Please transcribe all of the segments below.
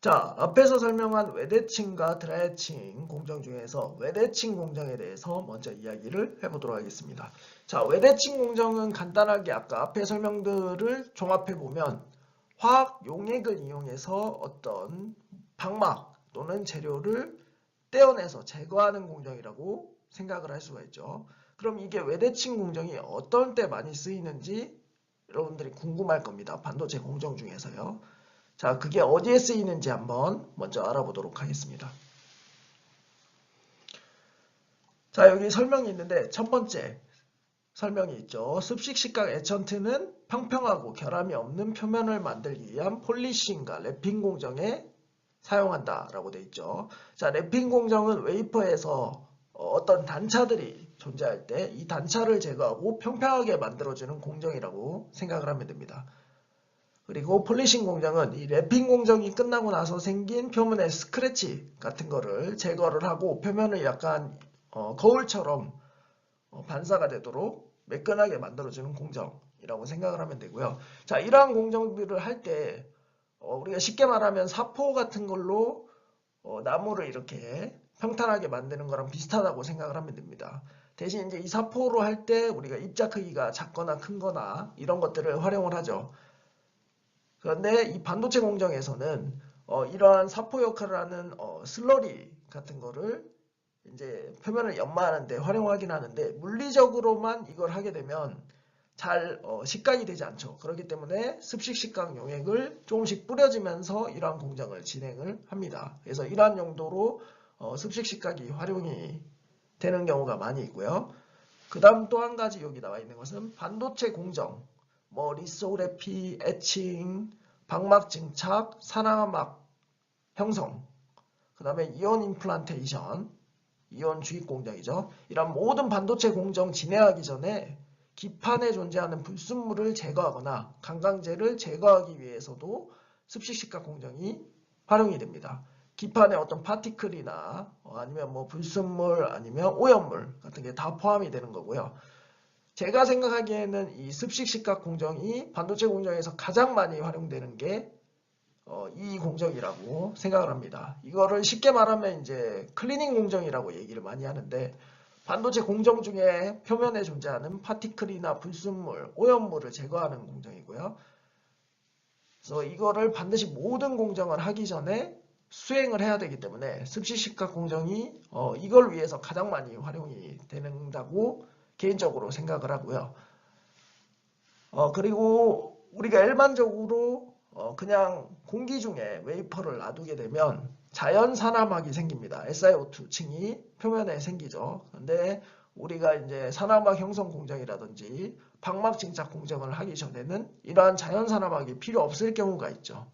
자, 앞에서 설명한 외대칭과 드라이칭 공정 중에서 외대칭 공정에 대해서 먼저 이야기를 해보도록 하겠습니다. 자, 외대칭 공정은 간단하게 아까 앞에 설명들을 종합해보면 화학 용액을 이용해서 어떤 방막 또는 재료를 떼어내서 제거하는 공정이라고 생각을 할 수가 있죠. 그럼 이게 외대칭 공정이 어떤 때 많이 쓰이는지 여러분들이 궁금할 겁니다. 반도체 공정 중에서요. 자, 그게 어디에 쓰이는지 한번 먼저 알아보도록 하겠습니다. 자, 여기 설명이 있는데 첫 번째 설명이 있죠. 습식식각 에천트는 평평하고 결함이 없는 표면을 만들기 위한 폴리싱과 랩핑 공정에 사용한다라고 되어 있죠. 자, 랩핑 공정은 웨이퍼에서 어떤 단차들이 존재할 때 이 단차를 제거하고 평평하게 만들어주는 공정이라고 생각을 하면 됩니다. 그리고 폴리싱 공정은 이 랩핑 공정이 끝나고 나서 생긴 표면의 스크래치 같은 거를 제거를 하고 표면을 약간 거울처럼 반사가 되도록 매끈하게 만들어주는 공정이라고 생각을 하면 되고요. 자, 이러한 공정들을 할 때 우리가 쉽게 말하면 사포 같은 걸로 나무를 이렇게 평탄하게 만드는 거랑 비슷하다고 생각을 하면 됩니다. 대신 이제 이 사포로 할 때 우리가 입자 크기가 작거나 큰거나 이런 것들을 활용을 하죠. 그런데 이 반도체 공정에서는 이러한 사포 역할을 하는 슬러리 같은 거를 이제 표면을 연마하는 데 활용하긴 하는데 물리적으로만 이걸 하게 되면 잘 식각이 되지 않죠. 그렇기 때문에 습식식각 용액을 조금씩 뿌려주면서 이러한 공정을 진행을 합니다. 그래서 이러한 용도로 습식식각이 활용이 되는 경우가 많이 있고요. 그 다음 또 한 가지 여기 나와 있는 것은 반도체 공정, 뭐 리소그래피, 에칭, 방막 증착, 산화막 형성, 그 다음에 이온 임플란테이션, 이온 주입 공정이죠. 이런 모든 반도체 공정 진행하기 전에 기판에 존재하는 불순물을 제거하거나 강강제를 제거하기 위해서도 습식식각 공정이 활용이 됩니다. 기판에 어떤 파티클이나 아니면 뭐 불순물 아니면 오염물 같은 게 다 포함이 되는 거고요. 제가 생각하기에는 이 습식식각 공정이 반도체 공정에서 가장 많이 활용되는 게 이 공정이라고 생각을 합니다. 이거를 쉽게 말하면 이제 클리닝 공정이라고 얘기를 많이 하는데 반도체 공정 중에 표면에 존재하는 파티클이나 불순물, 오염물을 제거하는 공정이고요. 그래서 이거를 반드시 모든 공정을 하기 전에 수행을 해야 되기 때문에 습식식각 공정이 이걸 위해서 가장 많이 활용이 된다고 개인적으로 생각을 하고요. 그리고 우리가 일반적으로 그냥 공기 중에 웨이퍼를 놔두게 되면 자연 산화막이 생깁니다. SiO2층이 표면에 생기죠. 근데 우리가 이제 산화막 형성 공정이라든지 방막 증착 공정을 하기 전에는 이러한 자연 산화막이 필요 없을 경우가 있죠.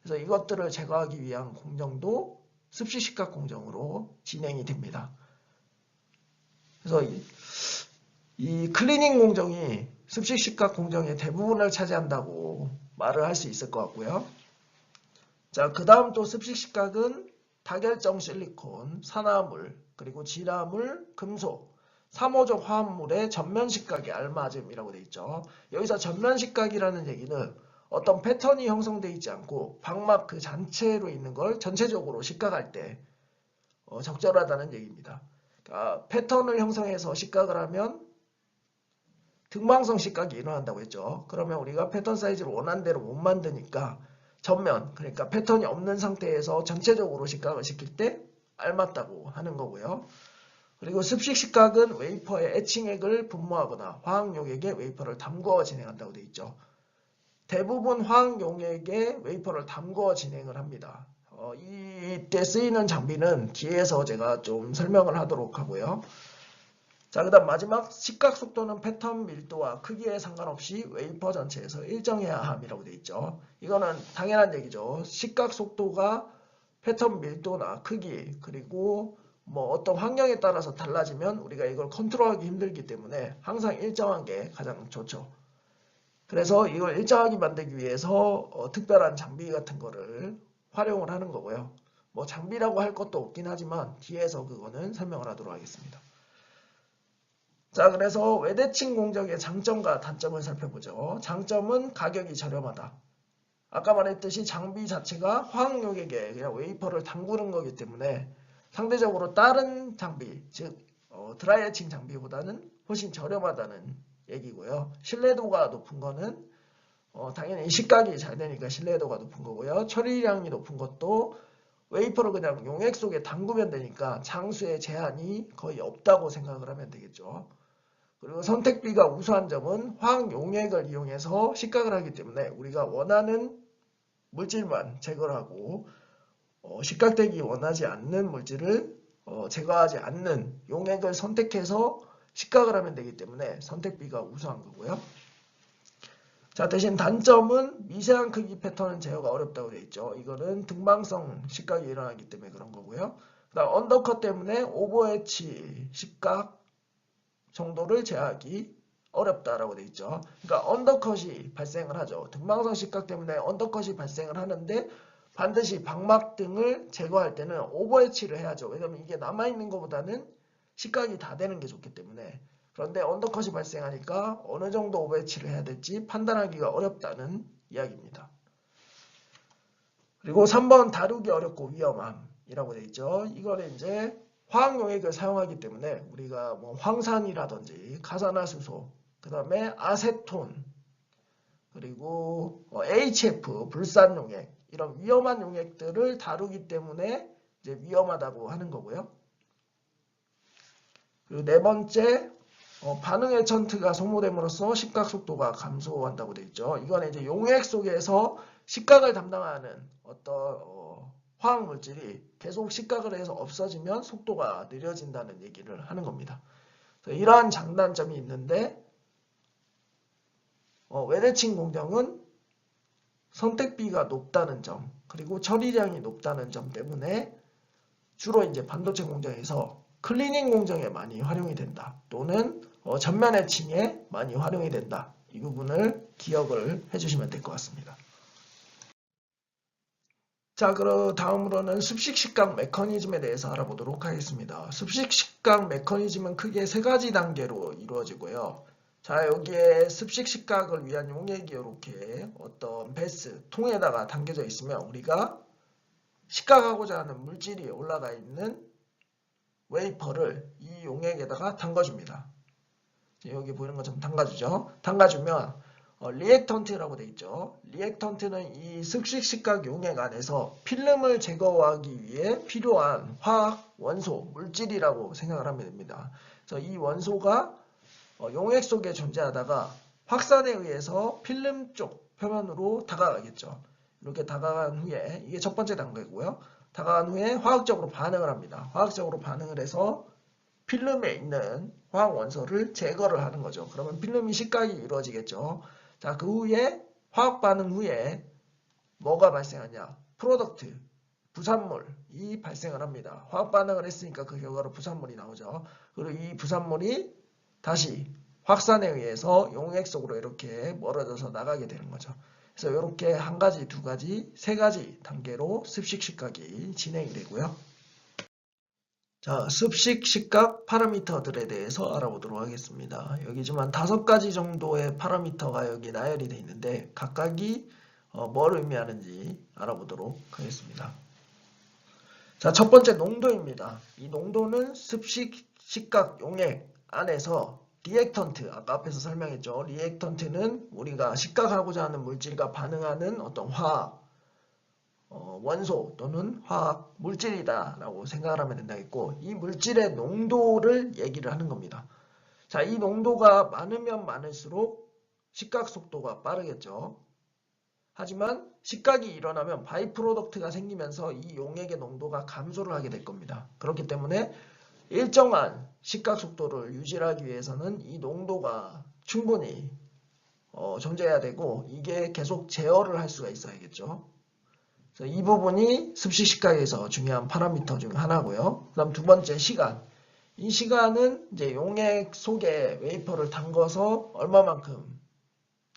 그래서 이것들을 제거하기 위한 공정도 습식식각 공정으로 진행이 됩니다. 그래서 이 클리닝 공정이 습식식각 공정의 대부분을 차지한다고 말을 할 수 있을 것 같고요. 자, 그 다음 또 습식식각은 다결정 실리콘, 산화물, 그리고 진화물, 금속, 3호적 화합물의 전면식각이 알맞음이라고 되어 있죠. 여기서 전면식각이라는 얘기는 어떤 패턴이 형성되어 있지 않고 방막 그 전체로 있는 걸 전체적으로 식각할 때 적절하다는 얘기입니다. 그러니까 패턴을 형성해서 식각을 하면 등방성 식각이 일어난다고 했죠. 그러면 우리가 패턴 사이즈를 원하는 대로 못 만드니까 전면, 그러니까 패턴이 없는 상태에서 전체적으로 식각을 시킬 때 알맞다고 하는 거고요. 그리고 습식 식각은 웨이퍼에 에칭액을 분모하거나 화학용액에 웨이퍼를 담궈 진행한다고 되어 있죠. 대부분 화학용액에 웨이퍼를 담궈 진행을 합니다. 이때 쓰이는 장비는 뒤에서 제가 좀 설명을 하도록 하고요. 자, 그 다음 마지막 식각 속도는 패턴 밀도와 크기에 상관없이 웨이퍼 전체에서 일정해야 함이라고 되어 있죠. 이거는 당연한 얘기죠. 식각 속도가 패턴 밀도나 크기 그리고 뭐 어떤 환경에 따라서 달라지면 우리가 이걸 컨트롤하기 힘들기 때문에 항상 일정한 게 가장 좋죠. 그래서 이걸 일정하게 만들기 위해서 특별한 장비 같은 거를 활용을 하는 거고요. 뭐 장비라고 할 것도 없긴 하지만 뒤에서 그거는 설명을 하도록 하겠습니다. 자, 그래서 외대칭 공정의 장점과 단점을 살펴보죠. 장점은 가격이 저렴하다. 아까 말했듯이 장비 자체가 화학 용액에 그냥 웨이퍼를 담그는 거기 때문에 상대적으로 다른 장비, 즉 드라이 에칭 장비보다는 훨씬 저렴하다는 얘기고요. 신뢰도가 높은 거는 당연히 식각이 잘 되니까 신뢰도가 높은 거고요. 처리량이 높은 것도 웨이퍼를 그냥 용액 속에 담그면 되니까 장수의 제한이 거의 없다고 생각을 하면 되겠죠. 그리고 선택비가 우수한 점은 화학 용액을 이용해서 식각을 하기 때문에 우리가 원하는 물질만 제거를 하고 식각되기 원하지 않는 물질을 제거하지 않는 용액을 선택해서 식각을 하면 되기 때문에 선택비가 우수한 거고요. 자, 대신 단점은 미세한 크기 패턴은 제어가 어렵다고 되어 있죠. 이거는 등방성 식각이 일어나기 때문에 그런 거고요. 그다음 언더컷 때문에 오버해치 식각 정도를 제어하기 어렵다라고 되어 있죠. 그러니까 언더컷이 발생을 하죠. 등방성 식각 때문에 언더컷이 발생을 하는데 반드시 방막 등을 제거할 때는 오버해치를 해야죠. 왜냐면 이게 남아있는 것보다는 식각이 다 되는 게 좋기 때문에. 그런데 언더컷이 발생하니까 어느 정도 오버해치를 해야 될지 판단하기가 어렵다는 이야기입니다. 그리고 3번 다루기 어렵고 위험함이라고 되어 있죠. 이거는 이제 화학 용액을 사용하기 때문에 우리가 뭐 황산이라든지 가산화수소, 그 다음에 아세톤, 그리고 HF, 불산 용액, 이런 위험한 용액들을 다루기 때문에 이제 위험하다고 하는 거고요. 그리고 네 번째, 반응 에전트가 소모됨으로써 식각 속도가 감소한다고 되어 있죠. 이건 이제 용액 속에서 식각을 담당하는 어떤 화학 물질이 계속 식각을 해서 없어지면 속도가 느려진다는 얘기를 하는 겁니다. 이러한 장단점이 있는데 외래칭 공정은 선택비가 높다는 점, 그리고 처리량이 높다는 점 때문에 주로 이제 반도체 공정에서 클리닝 공정에 많이 활용이 된다. 또는 전면 에칭에 많이 활용이 된다. 이 부분을 기억을 해주시면 될 것 같습니다. 자, 그럼 다음으로는 습식 식각 메커니즘에 대해서 알아보도록 하겠습니다. 습식 식각 메커니즘은 크게 세 가지 단계로 이루어지고요. 자, 여기에 습식 식각을 위한 용액이 이렇게 어떤 베스, 통에다가 담겨져 있으면 우리가 식각하고자 하는 물질이 올라가 있는 웨이퍼를 이 용액에다가 담가줍니다. 여기 보이는 것처럼 담가주죠. 담가주면 리액턴트라고 되어 있죠. 리액턴트는 이 습식식각 용액 안에서 필름을 제거하기 위해 필요한 화학 원소, 물질이라고 생각을 하면 됩니다. 그래서 이 원소가 용액 속에 존재하다가 확산에 의해서 필름 쪽 표면으로 다가가겠죠. 이렇게 다가간 후에 이게 첫 번째 단계고요. 다가간 후에 화학적으로 반응을 합니다. 화학적으로 반응을 해서 필름에 있는 화학 원소를 제거를 하는 거죠. 그러면 필름이 식각이 이루어지겠죠. 자, 그 후에 화학 반응 후에 뭐가 발생하냐? 프로덕트, 부산물이 발생을 합니다. 화학 반응을 했으니까 그 결과로 부산물이 나오죠. 그리고 이 부산물이 다시 확산에 의해서 용액 속으로 이렇게 멀어져서 나가게 되는 거죠. 그래서 이렇게 한 가지, 두 가지, 세 가지 단계로 습식 식각이 진행이 되고요. 자, 습식 식각 파라미터들에 대해서 알아보도록 하겠습니다. 여기 좀 한 5가지 정도의 파라미터가 여기 나열이 되어 있는데 각각이 뭘 의미하는지 알아보도록 하겠습니다. 자, 첫 번째 농도입니다. 이 농도는 습식 식각 용액 안에서 리액턴트, 아까 앞에서 설명했죠. 리액턴트는 우리가 식각하고자 하는 물질과 반응하는 어떤 화학, 원소 또는 화학 물질이다 라고 생각을 하면 된다겠고, 이 물질의 농도를 얘기를 하는 겁니다. 자, 이 농도가 많으면 많을수록 식각 속도가 빠르겠죠. 하지만 식각이 일어나면 바이 프로덕트가 생기면서 이 용액의 농도가 감소를 하게 될 겁니다. 그렇기 때문에 일정한 식각 속도를 유지하기 위해서는 이 농도가 충분히 존재해야 되고 이게 계속 제어를 할 수가 있어야겠죠. 그래서 이 부분이 습식 식각에서 중요한 파라미터 중 하나고요. 그 다음 두 번째 시간. 이 시간은 이제 용액 속에 웨이퍼를 담궈서 얼마만큼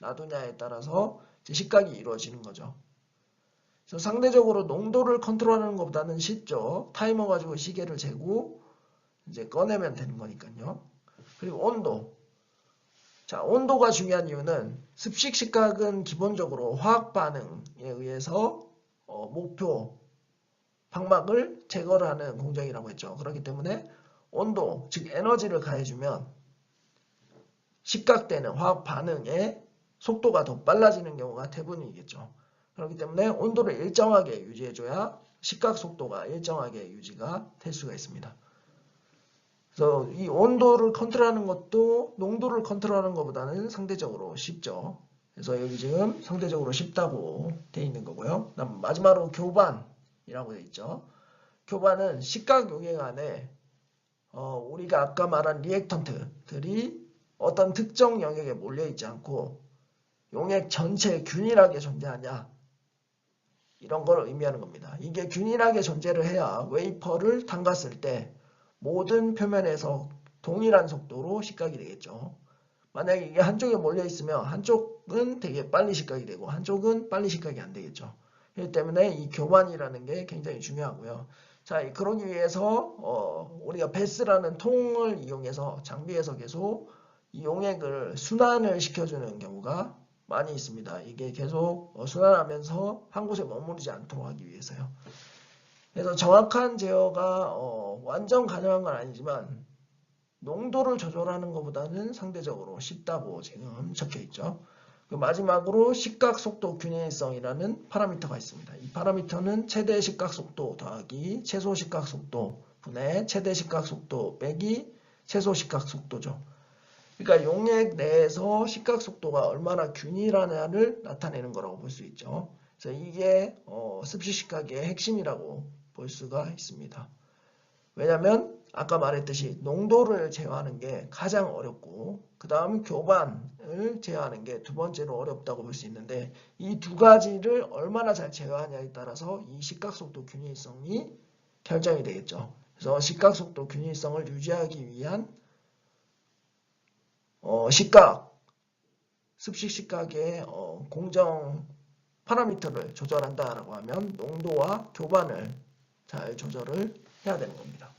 놔두냐에 따라서 이제 식각이 이루어지는 거죠. 그래서 상대적으로 농도를 컨트롤하는 것보다는 쉽죠. 타이머 가지고 시계를 재고 이제 꺼내면 되는 거니까요. 그리고 온도. 자, 온도가 중요한 이유는 습식식각은 기본적으로 화학 반응에 의해서 목표 방막을 제거를 하는 공정이라고 했죠. 그렇기 때문에 온도, 즉 에너지를 가해주면 식각되는 화학 반응의 속도가 더 빨라지는 경우가 대부분이겠죠. 그렇기 때문에 온도를 일정하게 유지해줘야 식각 속도가 일정하게 유지가 될 수가 있습니다. 그래서 이 온도를 컨트롤하는 것도 농도를 컨트롤하는 것보다는 상대적으로 쉽죠. 그래서 여기 지금 상대적으로 쉽다고 되어 있는 거고요. 그다음 마지막으로 교반이라고 되어 있죠. 교반은 식각 용액 안에 우리가 아까 말한 리액턴트들이 어떤 특정 영역에 몰려있지 않고 용액 전체에 균일하게 존재하냐 이런 걸 의미하는 겁니다. 이게 균일하게 존재를 해야 웨이퍼를 담갔을 때 모든 표면에서 동일한 속도로 식각이 되겠죠. 만약에 이게 한쪽에 몰려있으면 한쪽은 되게 빨리 식각이 되고 한쪽은 빨리 식각이 안 되겠죠. 그렇기 때문에 이 교반이라는 게 굉장히 중요하고요. 자, 그러기 위해서 우리가 베스라는 통을 이용해서 장비에서 계속 이 용액을 순환을 시켜주는 경우가 많이 있습니다. 이게 계속 순환하면서 한 곳에 머무르지 않도록 하기 위해서요. 그래서 정확한 제어가 완전 가능한 건 아니지만 농도를 조절하는 것보다는 상대적으로 쉽다고 지금 적혀 있죠. 그 마지막으로 식각 속도 균일성이라는 파라미터가 있습니다. 이 파라미터는 최대 식각 속도 더하기 최소 식각 속도 분의 최대 식각 속도 빼기 최소 식각 속도죠. 그러니까 용액 내에서 식각 속도가 얼마나 균일하냐를 나타내는 거라고 볼 수 있죠. 그래서 이게 습식식각의 핵심이라고 볼 수가 있습니다. 왜냐하면 아까 말했듯이 농도를 제어하는 게 가장 어렵고 그 다음 교반을 제어하는 게 두 번째로 어렵다고 볼 수 있는데 이 두 가지를 얼마나 잘 제어하냐에 따라서 이 식각속도 균일성이 결정이 되겠죠. 그래서 식각속도 균일성을 유지하기 위한 습식식각의 공정 파라미터를 조절한다라고 하면 농도와 교반을 잘 조절을 해야 되는 겁니다.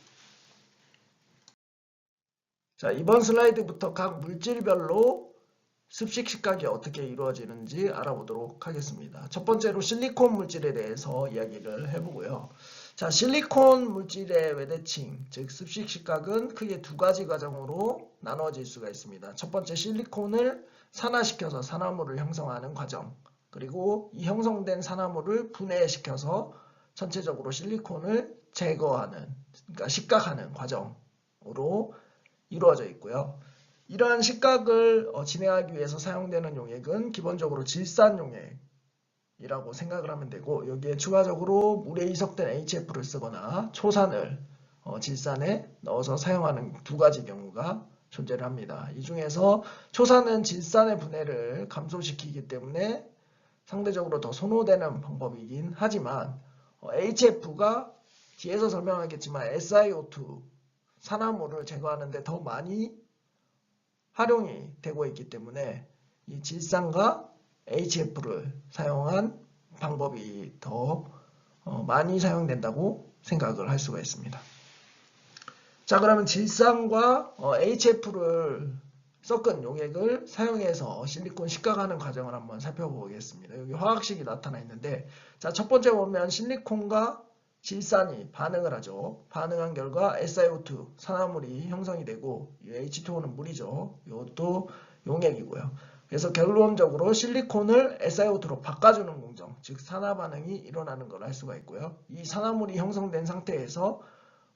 자, 이번 슬라이드부터 각 물질별로 습식식각이 어떻게 이루어지는지 알아보도록 하겠습니다. 첫 번째로 실리콘 물질에 대해서 이야기를 해보고요. 자, 실리콘 물질의 외대칭, 즉 습식식각은 크게 두 가지 과정으로 나눠질 수가 있습니다. 첫 번째 실리콘을 산화시켜서 산화물을 형성하는 과정, 그리고 이 형성된 산화물을 분해시켜서 전체적으로 실리콘을 제거하는, 그러니까 식각하는 과정으로 이루어져 있고요. 이러한 식각을 진행하기 위해서 사용되는 용액은 기본적으로 질산 용액이라고 생각을 하면 되고 여기에 추가적으로 물에 이석된 HF를 쓰거나 초산을 질산에 넣어서 사용하는 두 가지 경우가 존재를 합니다. 이 중에서 초산은 질산의 분해를 감소시키기 때문에 상대적으로 더 선호되는 방법이긴 하지만 HF가 뒤에서 설명하겠지만 SiO2 산화물을 제거하는데 더 많이 활용이 되고 있기 때문에 이 질산과 HF를 사용한 방법이 더 많이 사용된다고 생각을 할 수가 있습니다. 자, 그러면 질산과 HF를 섞은 용액을 사용해서 실리콘 식각하는 과정을 한번 살펴보겠습니다. 여기 화학식이 나타나 있는데, 자, 첫 번째 보면 실리콘과 질산이 반응을 하죠. 반응한 결과 SiO2 산화물이 형성이 되고 H2O는 물이죠. 이것도 용액이고요. 그래서 결론적으로 실리콘을 SiO2로 바꿔주는 공정, 즉 산화 반응이 일어나는 걸 알 수가 있고요. 이 산화물이 형성된 상태에서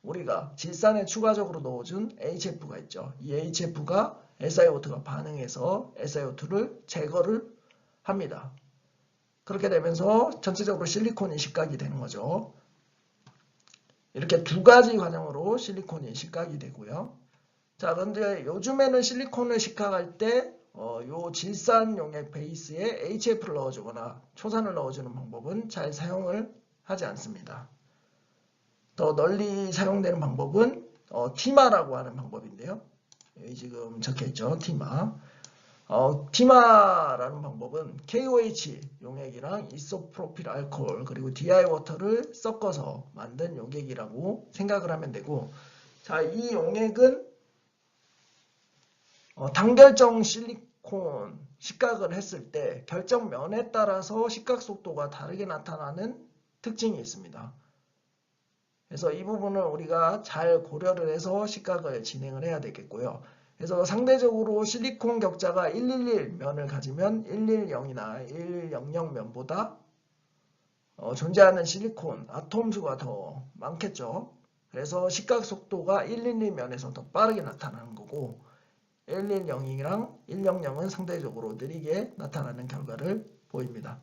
우리가 질산에 추가적으로 넣어준 HF가 있죠. 이 HF가 SiO2가 반응해서 SiO2를 제거를 합니다. 그렇게 되면서 전체적으로 실리콘이 식각이 되는 거죠. 이렇게 두 가지 과정으로 실리콘이 식각이 되고요. 자, 그런데 요즘에는 실리콘을 식각할 때 요 질산 용액 베이스에 HF를 넣어주거나 초산을 넣어주는 방법은 잘 사용을 하지 않습니다. 더 널리 사용되는 방법은 티마라고 하는 방법인데요. 여기 지금 적혀있죠. 티마. 티마라는 방법은 KOH 용액이랑 이소프로필 알코올 그리고 DI 워터를 섞어서 만든 용액이라고 생각을 하면 되고, 자, 이 용액은 단결정 실리콘 식각을 했을 때 결정면에 따라서 식각 속도가 다르게 나타나는 특징이 있습니다. 그래서 이 부분을 우리가 잘 고려를 해서 식각을 진행을 해야 되겠고요. 그래서 상대적으로 실리콘 격자가 111 면을 가지면 110이나 100 면보다 존재하는 실리콘 아톰 수가 더 많겠죠. 그래서 식각 속도가 111 면에서 더 빠르게 나타나는 거고 110이랑 100은 상대적으로 느리게 나타나는 결과를 보입니다.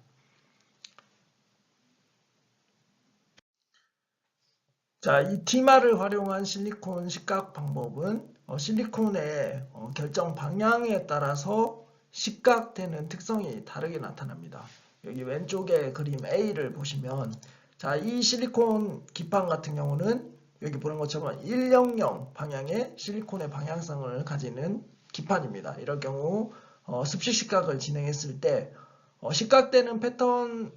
자, 이 티마를 활용한 실리콘 식각 방법은 실리콘의 결정 방향에 따라서 식각되는 특성이 다르게 나타납니다. 여기 왼쪽에 그림 A를 보시면 자, 이 실리콘 기판 같은 경우는 여기 보는 것처럼 100 방향의 실리콘의 방향성을 가지는 기판입니다. 이럴 경우 습식 식각을 진행했을 때 식각되는 패턴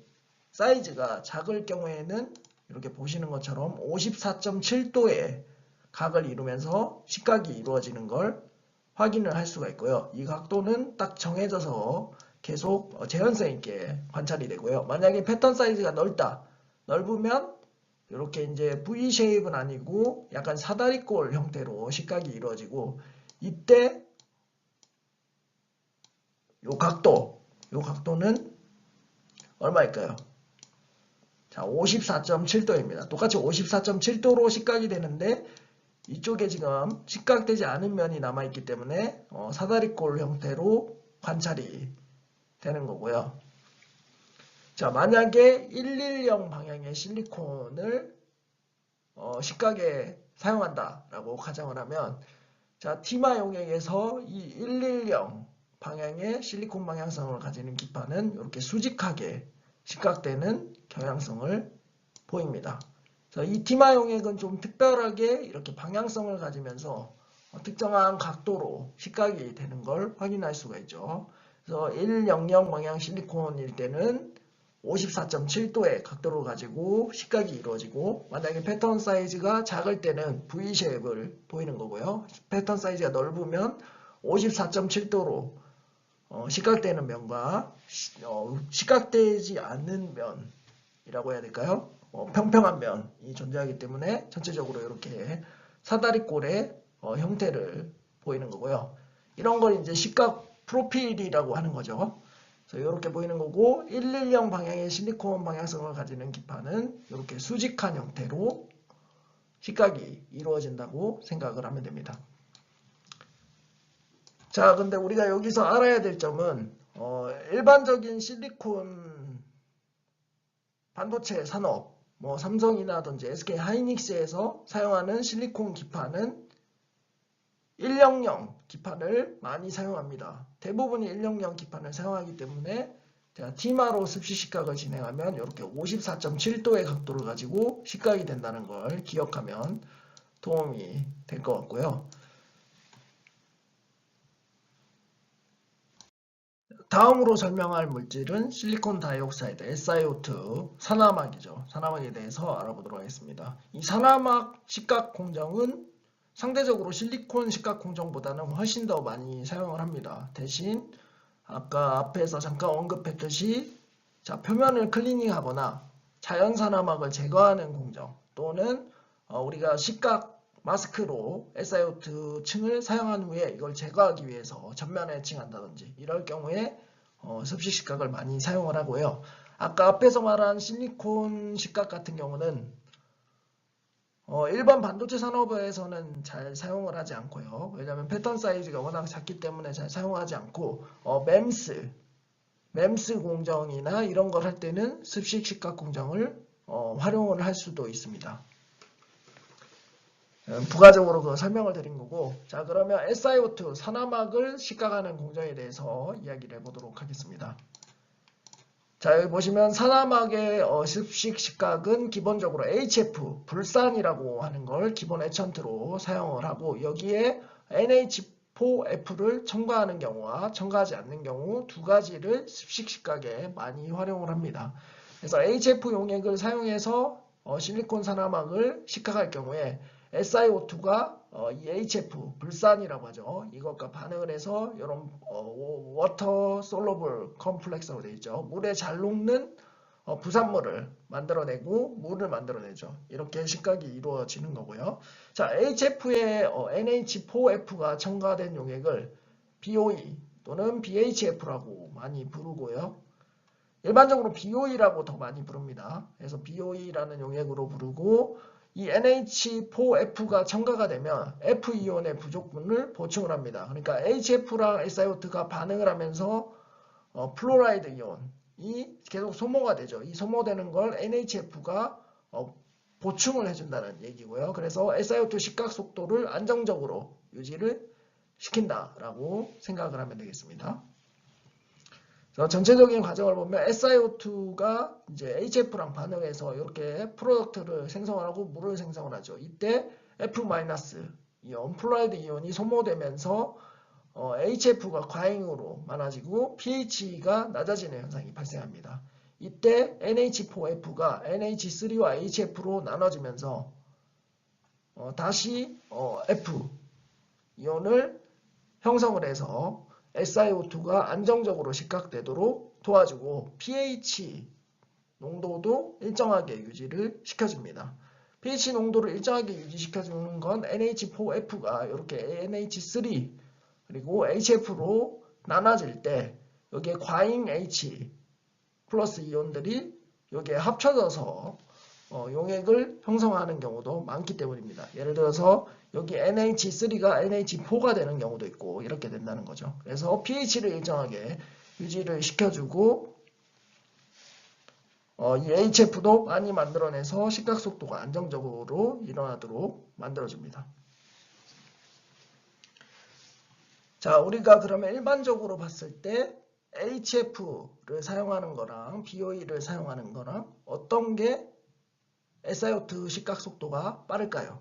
사이즈가 작을 경우에는 이렇게 보시는 것처럼 54.7도의 각을 이루면서 식각이 이루어지는 걸 확인을 할 수가 있고요. 이 각도는 딱 정해져서 계속 재현성 있게 관찰이 되고요. 만약에 패턴 사이즈가 넓으면 이렇게 이제 V 쉐입은 아니고 약간 사다리꼴 형태로 식각이 이루어지고 이때 요 각도는 얼마일까요? 자, 54.7도입니다. 똑같이 54.7도로 식각이 되는데 이쪽에 지금 식각되지 않은 면이 남아있기 때문에 사다리꼴 형태로 관찰이 되는 거고요. 자, 만약에 110 방향의 실리콘을 식각에 사용한다라고 가정을 하면 자, 티마 용액에서 이 110 방향의 실리콘 방향성을 가지는 기판은 이렇게 수직하게 식각되는 경향성을 보입니다. 이 티마 용액은 좀 특별하게 이렇게 방향성을 가지면서 특정한 각도로 식각이 되는 걸 확인할 수가 있죠. 그래서 100 방향 실리콘일 때는 54.7도의 각도를 가지고 식각이 이루어지고 만약에 패턴 사이즈가 작을 때는 V 쉐입을 보이는 거고요. 패턴 사이즈가 넓으면 54.7도로 식각되는 면과 식각되지 않는 면이라고 해야 될까요? 평평한 면이 존재하기 때문에 전체적으로 이렇게 사다리꼴의 형태를 보이는 거고요. 이런 걸 이제 식각 프로필이라고 하는 거죠. 그래서 이렇게 보이는 거고 110 방향의 실리콘 방향성을 가지는 기판은 이렇게 수직한 형태로 식각이 이루어진다고 생각을 하면 됩니다. 자, 근데 우리가 여기서 알아야 될 점은 일반적인 실리콘 반도체 산업, 뭐 삼성이라든지 SK 하이닉스에서 사용하는 실리콘 기판은 100 기판을 많이 사용합니다. 대부분이 100 기판을 사용하기 때문에 제가 티마로 습식 식각을 진행하면 이렇게 54.7도의 각도를 가지고 식각이 된다는 걸 기억하면 도움이 될 것 같고요. 다음으로 설명할 물질은 실리콘 다이옥사이드 SiO2 산화막이죠. 산화막에 대해서 알아보도록 하겠습니다. 이 산화막 식각 공정은 상대적으로 실리콘 식각 공정보다는 훨씬 더 많이 사용을 합니다. 대신 아까 앞에서 잠깐 언급했듯이 자, 표면을 클리닝하거나 자연 산화막을 제거하는 공정 또는 우리가 식각 마스크로 SiO2 층을 사용한 후에 이걸 제거하기 위해서 전면에 층한다든지 이럴 경우에 습식 식각을 많이 사용을 하고요. 아까 앞에서 말한 실리콘 식각 같은 경우는 일반 반도체 산업에서는 잘 사용을 하지 않고요. 왜냐하면 패턴 사이즈가 워낙 작기 때문에 잘 사용하지 않고 MEMS 공정이나 이런 걸 할 때는 습식 식각 공정을 활용을 할 수도 있습니다. 부가적으로 그 설명을 드린 거고 자 그러면 SiO2 산화막을 식각하는 공정에 대해서 이야기를 해보도록 하겠습니다. 자 여기 보시면 산화막의 습식 식각은 기본적으로 HF 불산이라고 하는 걸 기본 에천트로 사용을 하고 여기에 NH4F를 첨가하는 경우와 첨가하지 않는 경우 두 가지를 습식 식각에 많이 활용을 합니다. 그래서 HF 용액을 사용해서 실리콘 산화막을 식각할 경우에 SiO2가 이 HF 불산이라고 하죠. 이것과 반응을 해서 이런 워터 솔러블 컴플렉스라고 되어 있죠. 물에 잘 녹는 부산물을 만들어내고 물을 만들어내죠. 이렇게 식각이 이루어지는 거고요. 자, HF에 NH4F가 첨가된 용액을 BOE 또는 BHF라고 많이 부르고요. 일반적으로 BOE라고 더 많이 부릅니다. 그래서 BOE라는 용액으로 부르고 이 NH4F가 첨가가 되면 F이온의 부족분을 보충을 합니다. 그러니까 HF랑 SiO2가 반응을 하면서 플로라이드 이온이 계속 소모가 되죠. 이 소모되는 걸 NHF가 보충을 해준다는 얘기고요. 그래서 SiO2 식각 속도를 안정적으로 유지를 시킨다라고 생각을 하면 되겠습니다. 전체적인 과정을 보면 SiO2가 이제 HF랑 반응해서 이렇게 프로덕트를 생성하고 물을 생성을 하죠. 이때 F- 이온, 플로라이드 이온이 소모되면서 HF가 과잉으로 많아지고 pH가 낮아지는 현상이 발생합니다. 이때 NH4F가 NH3와 HF로 나눠지면서 다시 F 이온을 형성을 해서 SiO2가 안정적으로 식각되도록 도와주고 pH 농도도 일정하게 유지를 시켜줍니다. pH 농도를 일정하게 유지시켜주는 건 NH4F가 이렇게 NH3 그리고 HF로 나눠질 때 여기에 과잉 H 플러스 이온들이 여기에 합쳐져서 용액을 형성하는 경우도 많기 때문입니다. 예를 들어서 여기 NH3가 NH4가 되는 경우도 있고 이렇게 된다는 거죠. 그래서 pH를 일정하게 유지를 시켜주고 이 HF도 많이 만들어내서 식각 속도가 안정적으로 일어나도록 만들어줍니다. 자, 우리가 그러면 일반적으로 봤을 때 HF를 사용하는 거랑 BOE를 사용하는 거랑 어떤 게 SiO2 식각 속도가 빠를까요?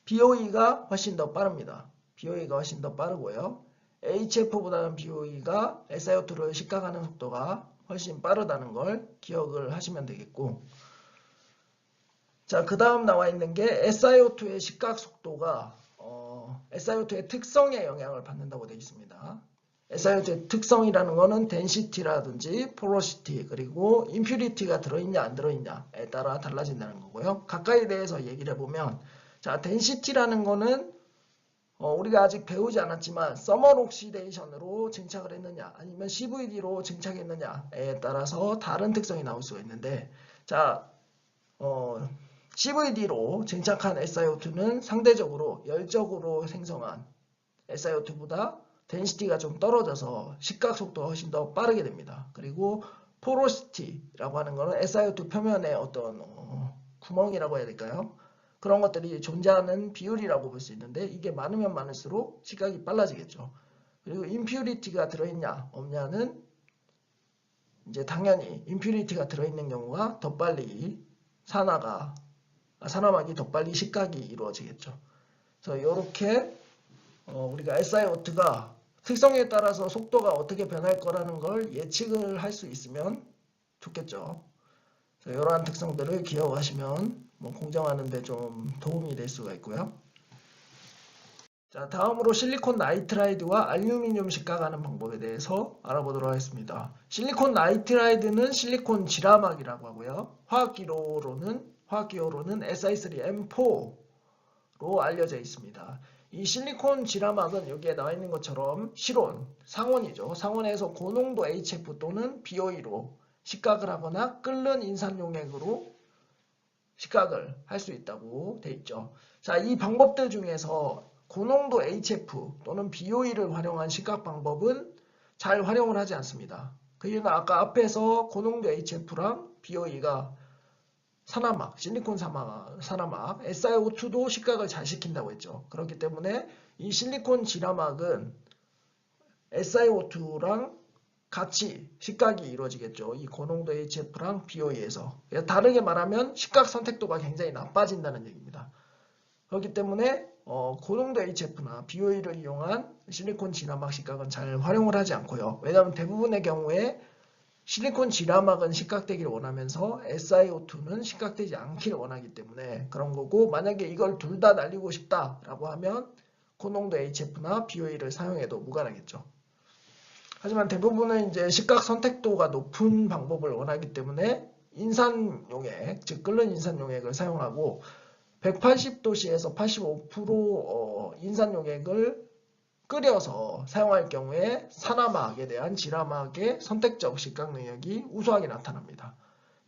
BOE가 훨씬 더 빠릅니다. BOE가 훨씬 더 빠르고요. HF보다는 BOE가 SiO2를 식각하는 속도가 훨씬 빠르다는 걸 기억을 하시면 되겠고, 자, 그 다음 나와 있는 게 SiO2의 식각 속도가 SiO2의 특성에 영향을 받는다고 되어 있습니다. SiO2의 특성이라는 거는 density라든지 porosity 그리고 impurity가 들어있냐 안 들어있냐에 따라 달라진다는 거고요. 가까이 대해서 얘기를 해보면 자, density라는 거는 우리가 아직 배우지 않았지만 서멀 옥시데이션으로 증착을 했느냐 아니면 CVD로 증착했느냐에 따라서 다른 특성이 나올 수가 있는데 자, CVD로 증착한 SiO2는 상대적으로 열적으로 생성한 SiO2보다 density가 좀 떨어져서 식각 속도가 훨씬 더 빠르게 됩니다. 그리고 porosity라고 하는 거는 SiO2 표면에 어떤 구멍이라고 해야 될까요? 그런 것들이 존재하는 비율이라고 볼 수 있는데 이게 많으면 많을수록 식각이 빨라지겠죠. 그리고 impurity가 들어있냐 없냐는 이제 당연히 impurity가 들어있는 경우가 더 빨리 산화막이 더 빨리 식각이 이루어지겠죠. 그래서 이렇게 우리가 SiO2가 특성에 따라서 속도가 어떻게 변할 거라는 걸 예측을 할 수 있으면 좋겠죠. 이러한 특성들을 기억하시면 공정하는 데 좀 도움이 될 수가 있고요. 자, 다음으로 실리콘 나이트라이드와 알루미늄 식각하는 방법에 대해서 알아보도록 하겠습니다. 실리콘 나이트라이드는 실리콘 지라막이라고 하고요. 화학기호로는 Si3M4로 알려져 있습니다. 이 실리콘 지라막은 여기에 나와 있는 것처럼 실온, 상온이죠. 상온에서 고농도 HF 또는 BOE로 식각을 하거나 끓는 인산용액으로 식각을 할 수 있다고 돼 있죠. 자, 이 방법들 중에서 고농도 HF 또는 BOE를 활용한 식각 방법은 잘 활용을 하지 않습니다. 그 이유는 아까 앞에서 고농도 HF랑 BOE가 산화막, 실리콘 산화막, SiO2도 식각을 잘 시킨다고 했죠. 그렇기 때문에 이 실리콘 지라막은 SiO2랑 같이 식각이 이루어지겠죠. 이 고농도 HF랑 BOE에서. 다르게 말하면 식각 선택도가 굉장히 나빠진다는 얘기입니다. 그렇기 때문에 고농도 HF나 BOE를 이용한 실리콘 지라막 식각은 잘 활용을 하지 않고요. 왜냐하면 대부분의 경우에 실리콘 지라막은 식각되기를 원하면서 SiO2는 식각되지 않기를 원하기 때문에 그런 거고, 만약에 이걸 둘 다 날리고 싶다라고 하면 고농도 HF나 BOE를 사용해도 무관하겠죠. 하지만 대부분은 이제 식각 선택도가 높은 방법을 원하기 때문에 인산용액, 즉 끓는 인산용액을 사용하고 180도씨에서 85% 인산용액을 끓여서 사용할 경우에 산화막에 대한 지라막의 선택적 식각 능력이 우수하게 나타납니다.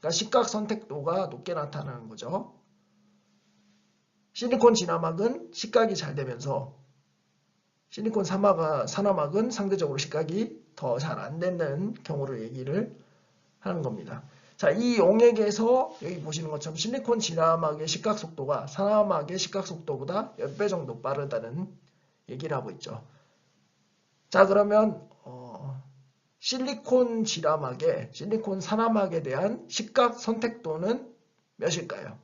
그러니까 식각 선택도가 높게 나타나는 거죠. 실리콘 진화막은 식각이 잘 되면서 실리콘 산화막은 상대적으로 식각이 더 잘 안 되는 경우를 얘기를 하는 겁니다. 자, 이 용액에서 여기 보시는 것처럼 실리콘 진화막의 식각 속도가 산화막의 식각 속도보다 10배 정도 빠르다는 얘기를 하고 있죠. 자, 그러면 실리콘 산화막에 대한 식각 선택도는 몇일까요?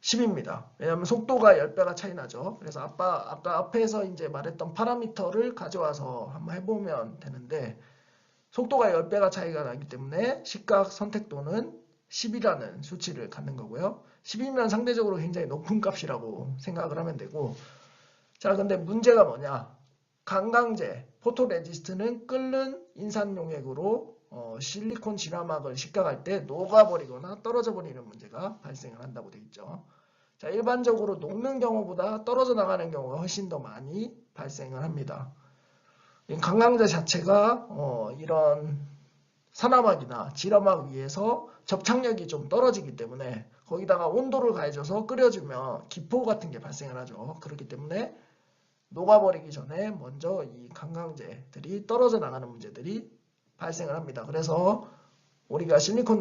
10입니다. 왜냐하면 속도가 10배가 차이 나죠. 그래서 아까 앞에서 이제 말했던 파라미터를 가져와서 한번 해보면 되는데, 속도가 10배가 차이가 나기 때문에 식각 선택도는 10이라는 수치를 갖는 거고요. 10이면 상대적으로 굉장히 높은 값이라고 생각을 하면 되고, 자, 근데 문제가 뭐냐? 강강제, 포토레지스트는 끓는 인산용액으로 실리콘 진화막을 식각할 때 녹아버리거나 떨어져 버리는 문제가 발생을 한다고 되어 있죠. 자, 일반적으로 녹는 경우보다 떨어져 나가는 경우가 훨씬 더 많이 발생을 합니다. 강강제 자체가 이런 산화막이나 지라막 위에서 접착력이 좀 떨어지기 때문에 거기다가 온도를 가해줘서 끓여주면 기포 같은 게 발생을 하죠. 그렇기 때문에 녹아버리기 전에 먼저 이 강강제들이 떨어져 나가는 문제들이 발생을 합니다. 그래서 우리가 실리콘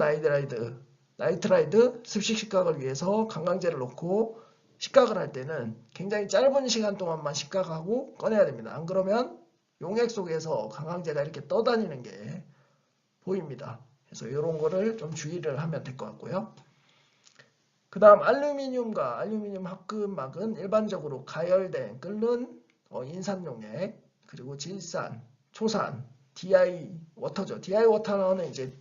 나이트라이드 습식 식각을 위해서 강강제를 넣고 식각을 할 때는 굉장히 짧은 시간 동안만 식각하고 꺼내야 됩니다. 안 그러면 용액 속에서 강강제가 이렇게 떠다니는 게 보입니다. 그래서 이런 거를 좀 주의를 하면 될 것 같고요. 그 다음 알루미늄과 알루미늄 합금막은 일반적으로 가열된 끓는 인산용액, 그리고 질산, 초산, DI 워터죠. DI 워터는 이제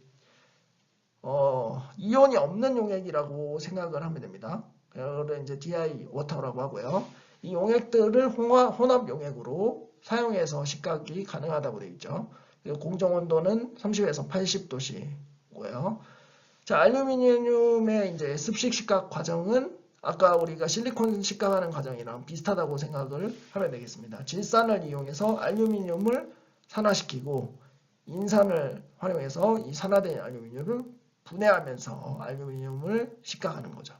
이온이 없는 용액이라고 생각을 하면 됩니다. 그래서 이제 DI 워터라고 하고요. 이 용액들을 혼합 용액으로 사용해서 식각이 가능하다고 되어 있죠. 공정 온도는 30에서 80도씨고요. 자, 알루미늄의 이제 습식 식각 과정은 아까 우리가 실리콘 식각하는 과정이랑 비슷하다고 생각을 하면 되겠습니다. 질산을 이용해서 알루미늄을 산화시키고 인산을 활용해서 이 산화된 알루미늄을 분해하면서 알루미늄을 식각하는 거죠.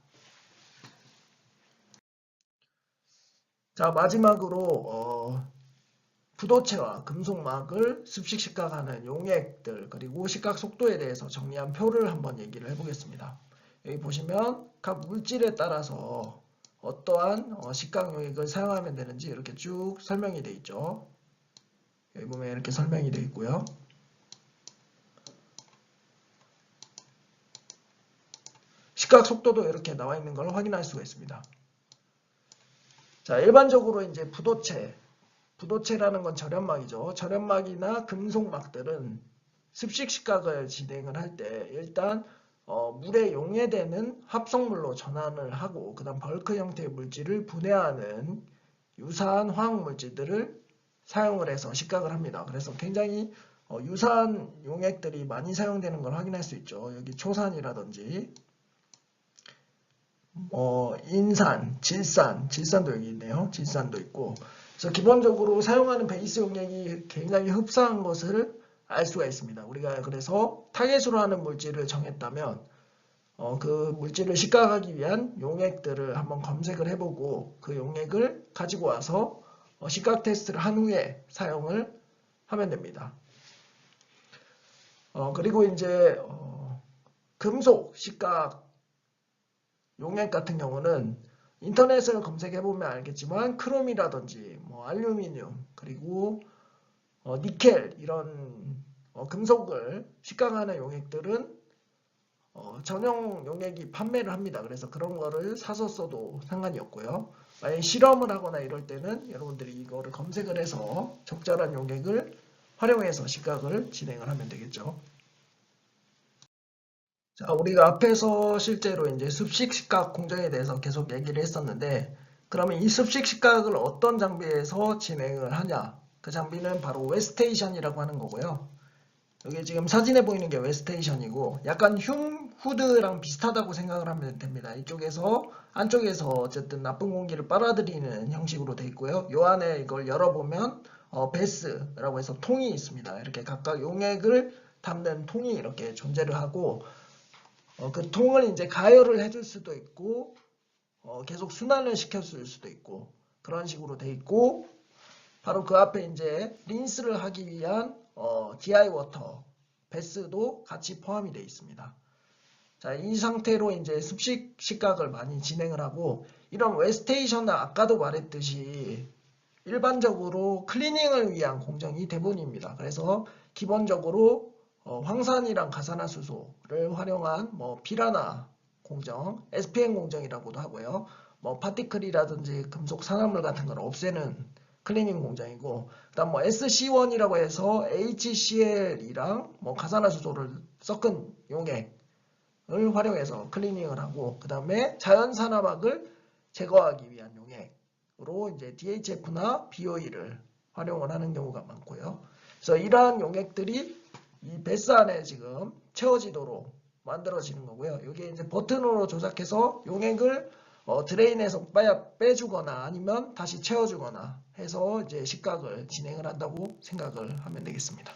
자, 마지막으로 부도체와 금속막을 습식 식각하는 용액들, 그리고 식각 속도에 대해서 정리한 표를 한번 얘기를 해보겠습니다. 여기 보시면 각 물질에 따라서 어떠한 식각 용액을 사용하면 되는지 이렇게 쭉 설명이 되어 있죠. 여기 보면 이렇게 설명이 되어 있고요. 식각 속도도 이렇게 나와 있는 걸 확인할 수가 있습니다. 자, 일반적으로 이제 부도체라는 건 절연막이죠. 절연막이나 금속막들은 습식 식각을 진행을 할 때 일단 물에 용해되는 합성물로 전환을 하고 그 다음 벌크 형태의 물질을 분해하는 유사한 화학 물질들을 사용을 해서 식각을 합니다. 그래서 굉장히 유사한 용액들이 많이 사용되는 걸 확인할 수 있죠. 여기 초산이라든지 인산, 질산도 여기 있네요. 질산도 있고. 그래서 기본적으로 사용하는 베이스 용액이 굉장히 흡사한 것을 알 수가 있습니다. 우리가 그래서 타겟으로 하는 물질을 정했다면 그 물질을 식각하기 위한 용액들을 한번 검색을 해보고 그 용액을 가지고 와서 식각 테스트를 한 후에 사용을 하면 됩니다. 그리고 이제 금속 식각 용액 같은 경우는 인터넷을 검색해보면 알겠지만 크롬이라든지 뭐 알루미늄 그리고 니켈 이런 금속을 식각하는 용액들은 전용 용액이 판매를 합니다. 그래서 그런 거를 사서 써도 상관이 없고요. 만약 실험을 하거나 이럴 때는 여러분들이 이거를 검색을 해서 적절한 용액을 활용해서 시각을 진행을 하면 되겠죠. 자, 우리가 앞에서 실제로 이제 습식 시각 공정에 대해서 계속 얘기를 했었는데, 그러면 이 습식 시각을 어떤 장비에서 진행을 하냐? 그 장비는 바로 웨스테이션이라고 하는 거고요. 여기 지금 사진에 보이는 게 웨스테이션이고, 약간 후드랑 비슷하다고 생각을 하면 됩니다. 이쪽에서 안쪽에서 어쨌든 나쁜 공기를 빨아들이는 형식으로 되어 있고요. 요 안에 이걸 열어보면 베스라고 해서 통이 있습니다. 이렇게 각각 용액을 담는 통이 이렇게 존재를 하고, 그 통을 이제 가열을 해줄 수도 있고, 계속 순환을 시켜줄 수도 있고, 그런 식으로 돼 있고, 바로 그 앞에 이제 린스를 하기 위한 DI 워터, 베스도 같이 포함이 되어 있습니다. 자, 이 상태로 이제 습식 시각을 많이 진행을 하고, 이런 웨스테이션은 아까도 말했듯이 일반적으로 클리닝을 위한 공정이 대부분입니다. 그래서 기본적으로 황산이랑 가산화수소를 활용한 피라나 공정, SPM 공정이라고도 하고요. 파티클이라든지 금속 산화물 같은 걸 없애는 클리닝 공정이고, 그다음 SC1이라고 해서 HCl이랑 가산화수소를 섞은 용액을 활용해서 클리닝을 하고, 그 다음에 자연산화막을 제거하기 위한 용액으로 이제 DHF나 BOE를 활용을 하는 경우가 많고요. 그래서 이러한 용액들이 이 베스 안에 지금 채워지도록 만들어지는 거고요. 이게 이제 버튼으로 조작해서 용액을 드레인에서 빼주거나 아니면 다시 채워주거나 해서 이제 식각을 진행을 한다고 생각을 하면 되겠습니다.